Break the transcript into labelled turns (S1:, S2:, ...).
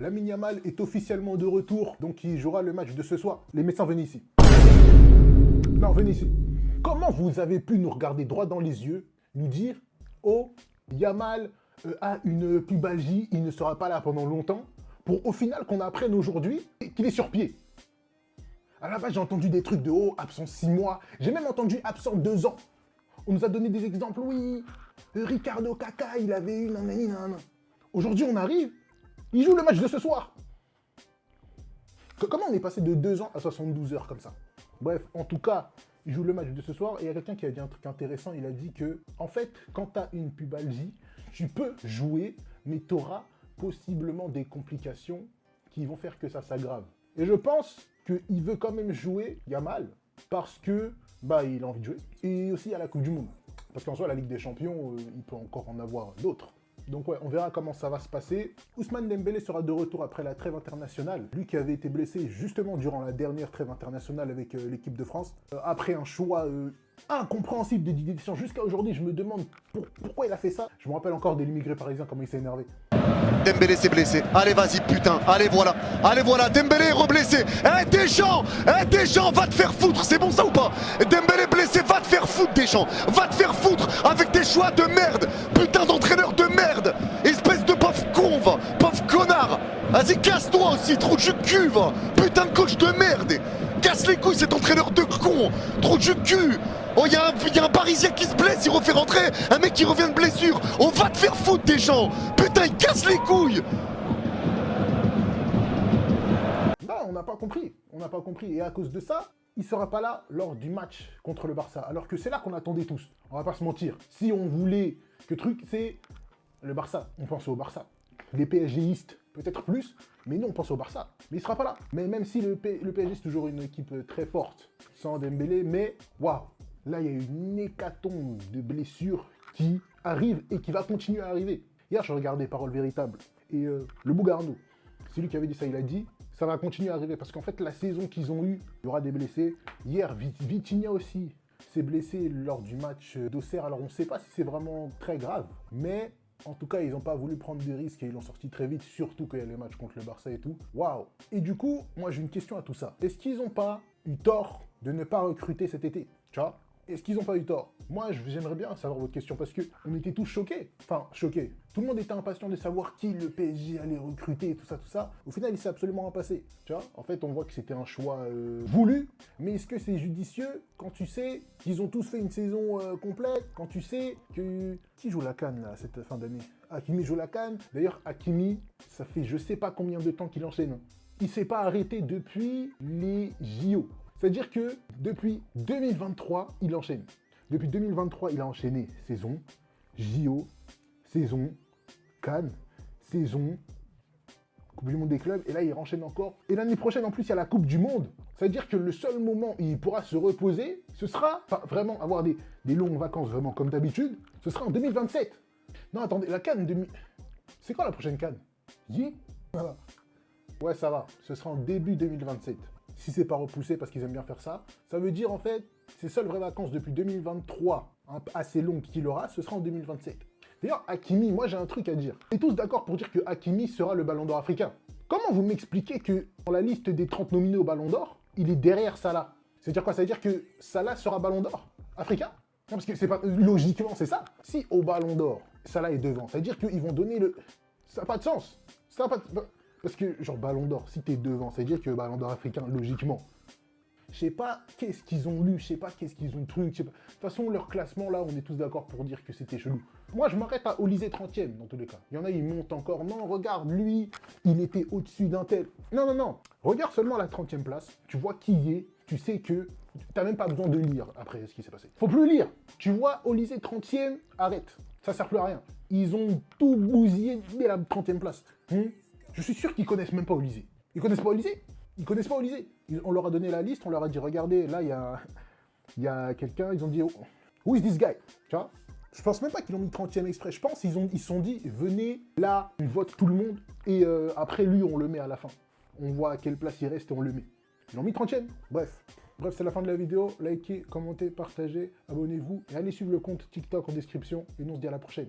S1: Lamine Yamal est officiellement de retour, donc il jouera le match de ce soir. Les médecins, venez ici. Non, venez ici. Comment vous avez pu nous regarder droit dans les yeux, nous dire « Oh, Yamal a une pubalgie, il ne sera pas là pendant longtemps », pour au final qu'on apprenne aujourd'hui qu'il est sur pied. À la base, j'ai entendu des trucs de « Oh, absent 6 mois ». J'ai même entendu « absent 2 ans ». On nous a donné des exemples, oui. Ricardo Caca, il avait eu nanani nanana. Aujourd'hui, on arrive, il joue le match de ce soir. Comment on est passé de 2 ans à 72 heures comme ça? Bref, en tout cas, il joue le match de ce soir et il y a quelqu'un qui a dit un truc intéressant. Il a dit que, en fait, quand tu as une pubalgie, tu peux jouer, mais tu auras possiblement des complications qui vont faire que ça s'aggrave. Et je pense qu'il veut quand même jouer Yamal parce que il a envie de jouer. Et aussi à la Coupe du Monde. Parce qu'en soi, la Ligue des Champions, il peut encore en avoir d'autres. Donc ouais, on verra comment ça va se passer. Ousmane Dembélé sera de retour après la trêve internationale. Lui qui avait été blessé justement durant la dernière trêve internationale avec l'équipe de France. Après un choix incompréhensible de Didier Deschamps. Jusqu'à aujourd'hui, je me demande pourquoi il a fait ça. Je me rappelle encore de l'immigré parisien, comment il s'est énervé.
S2: Dembélé s'est blessé. Allez, vas-y, putain. Allez, voilà. Allez, voilà. Dembélé est reblessé. Deschamps, va te faire foutre. C'est bon ça ou pas? Dembélé blessé, va te faire foutre, Deschamps. Va te faire foutre avec tes choix de merde. Putain d'entraîneur de merde. Espèce de pauvre con, va. Pauvre connard. Vas-y, casse-toi aussi, trou de cul, va. Putain de coach de merde. Casse les couilles, cet entraîneur de con. Trou de cul. Oh, il y a un Parisien qui se blesse, il refait rentrer un mec qui revient de blessure. On va te faire foutre, des gens. Putain, il casse les couilles.
S1: Non, on n'a pas compris. On n'a pas compris. Et à cause de ça, il ne sera pas là lors du match contre le Barça. Alors que c'est là qu'on attendait tous. On va pas se mentir. Si on voulait que truc, c'est le Barça. On pense au Barça. Les PSGistes, peut-être plus, mais nous, on pense au Barça. Mais il sera pas là. Mais même si le PSG, c'est toujours une équipe très forte, sans Dembélé, mais waouh. Là, il y a une hécatombe de blessures qui arrive et qui va continuer à arriver. Hier, je regardais Paroles Véritables et le Bougarno, c'est lui qui avait dit ça, il a dit ça va continuer à arriver parce qu'en fait, la saison qu'ils ont eue, il y aura des blessés. Hier, Vitinha aussi s'est blessé lors du match d'Auxerre. Alors, on ne sait pas si c'est vraiment très grave, mais en tout cas, ils n'ont pas voulu prendre de risques et ils l'ont sorti très vite, surtout qu'il y a les matchs contre le Barça et tout. Waouh! Et du coup, moi, j'ai une question à tout ça. Est-ce qu'ils n'ont pas eu tort de ne pas recruter cet été? Tu vois? Est-ce qu'ils n'ont pas eu tort? Moi, j'aimerais bien savoir votre question parce qu'on était tous choqués. Enfin, choqués. Tout le monde était impatient de savoir qui le PSG allait recruter et tout ça, tout ça. Au final, il s'est absolument rien passé. Tu vois? En fait, on voit que c'était un choix voulu. Mais est-ce que c'est judicieux quand tu sais qu'ils ont tous fait une saison complète? Quand tu sais que... Qui joue la CAN, là, cette fin d'année? Hakimi joue la CAN. D'ailleurs, Hakimi, ça fait je sais pas combien de temps qu'il enchaîne. Il s'est pas arrêté depuis les JO. C'est-à-dire que depuis 2023, il enchaîne. Depuis 2023, il a enchaîné saison, JO, saison, CAN, saison, Coupe du Monde des clubs, et là, il enchaîne encore. Et l'année prochaine, en plus, il y a la Coupe du Monde. C'est-à-dire que le seul moment où il pourra se reposer, ce sera, enfin, vraiment avoir des longues vacances, vraiment comme d'habitude, ce sera en 2027. Non, attendez, la CAN, c'est quand la prochaine CAN? Voilà. Ouais, ça va. Ce sera en début 2027. Si c'est pas repoussé parce qu'ils aiment bien faire ça, ça veut dire en fait, ses seules vraies vacances depuis 2023, assez longues qu'il aura, ce sera en 2027. D'ailleurs, Hakimi, moi j'ai un truc à dire. On est tous d'accord pour dire que Hakimi sera le Ballon d'Or africain. Comment vous m'expliquez que dans la liste des 30 nominés au Ballon d'Or, il est derrière Salah? C'est-à-dire quoi? Ça veut dire que Salah sera Ballon d'Or africain? Non, parce que c'est pas logiquement c'est ça. Si au Ballon d'Or, Salah est devant, ça veut dire qu'ils vont donner le... Ça n'a pas de sens. Ça n'a pas de... Parce que, genre, Ballon d'Or, si t'es devant, ça veut dire que Ballon d'Or africain, logiquement. Je sais pas qu'est-ce qu'ils ont lu, je sais pas qu'est-ce qu'ils ont truc, je sais pas. De toute façon, leur classement, là, on est tous d'accord pour dire que c'était chelou. Moi, je m'arrête à Olysée 30e, dans tous les cas. Il y en a, ils montent encore. Non, regarde, lui, il était au-dessus d'un tel. Non, non, non. Regarde seulement la 30e place. Tu vois qui y est. Tu sais que t'as même pas besoin de lire après ce qui s'est passé. Faut plus lire. Tu vois Olysée 30e, arrête. Ça sert plus à rien. Ils ont tout bousillé dès la 30e place. Je suis sûr qu'ils connaissent même pas Olysée. Ils connaissent pas Olysée? Ils connaissent pas Olysée. On leur a donné la liste, on leur a dit, regardez, là, il y a quelqu'un, ils ont dit, oh, who is this guy? Tu vois? Je pense même pas qu'ils l'ont mis 30e exprès. Je pense qu'ils se sont dit, venez, là, on vote tout le monde, et après, lui, on le met à la fin. On voit à quelle place il reste et on le met. Ils l'ont mis 30e. Bref, c'est la fin de la vidéo. Likez, commentez, partagez, abonnez-vous, et allez suivre le compte TikTok en description, et nous, on se dit à la prochaine.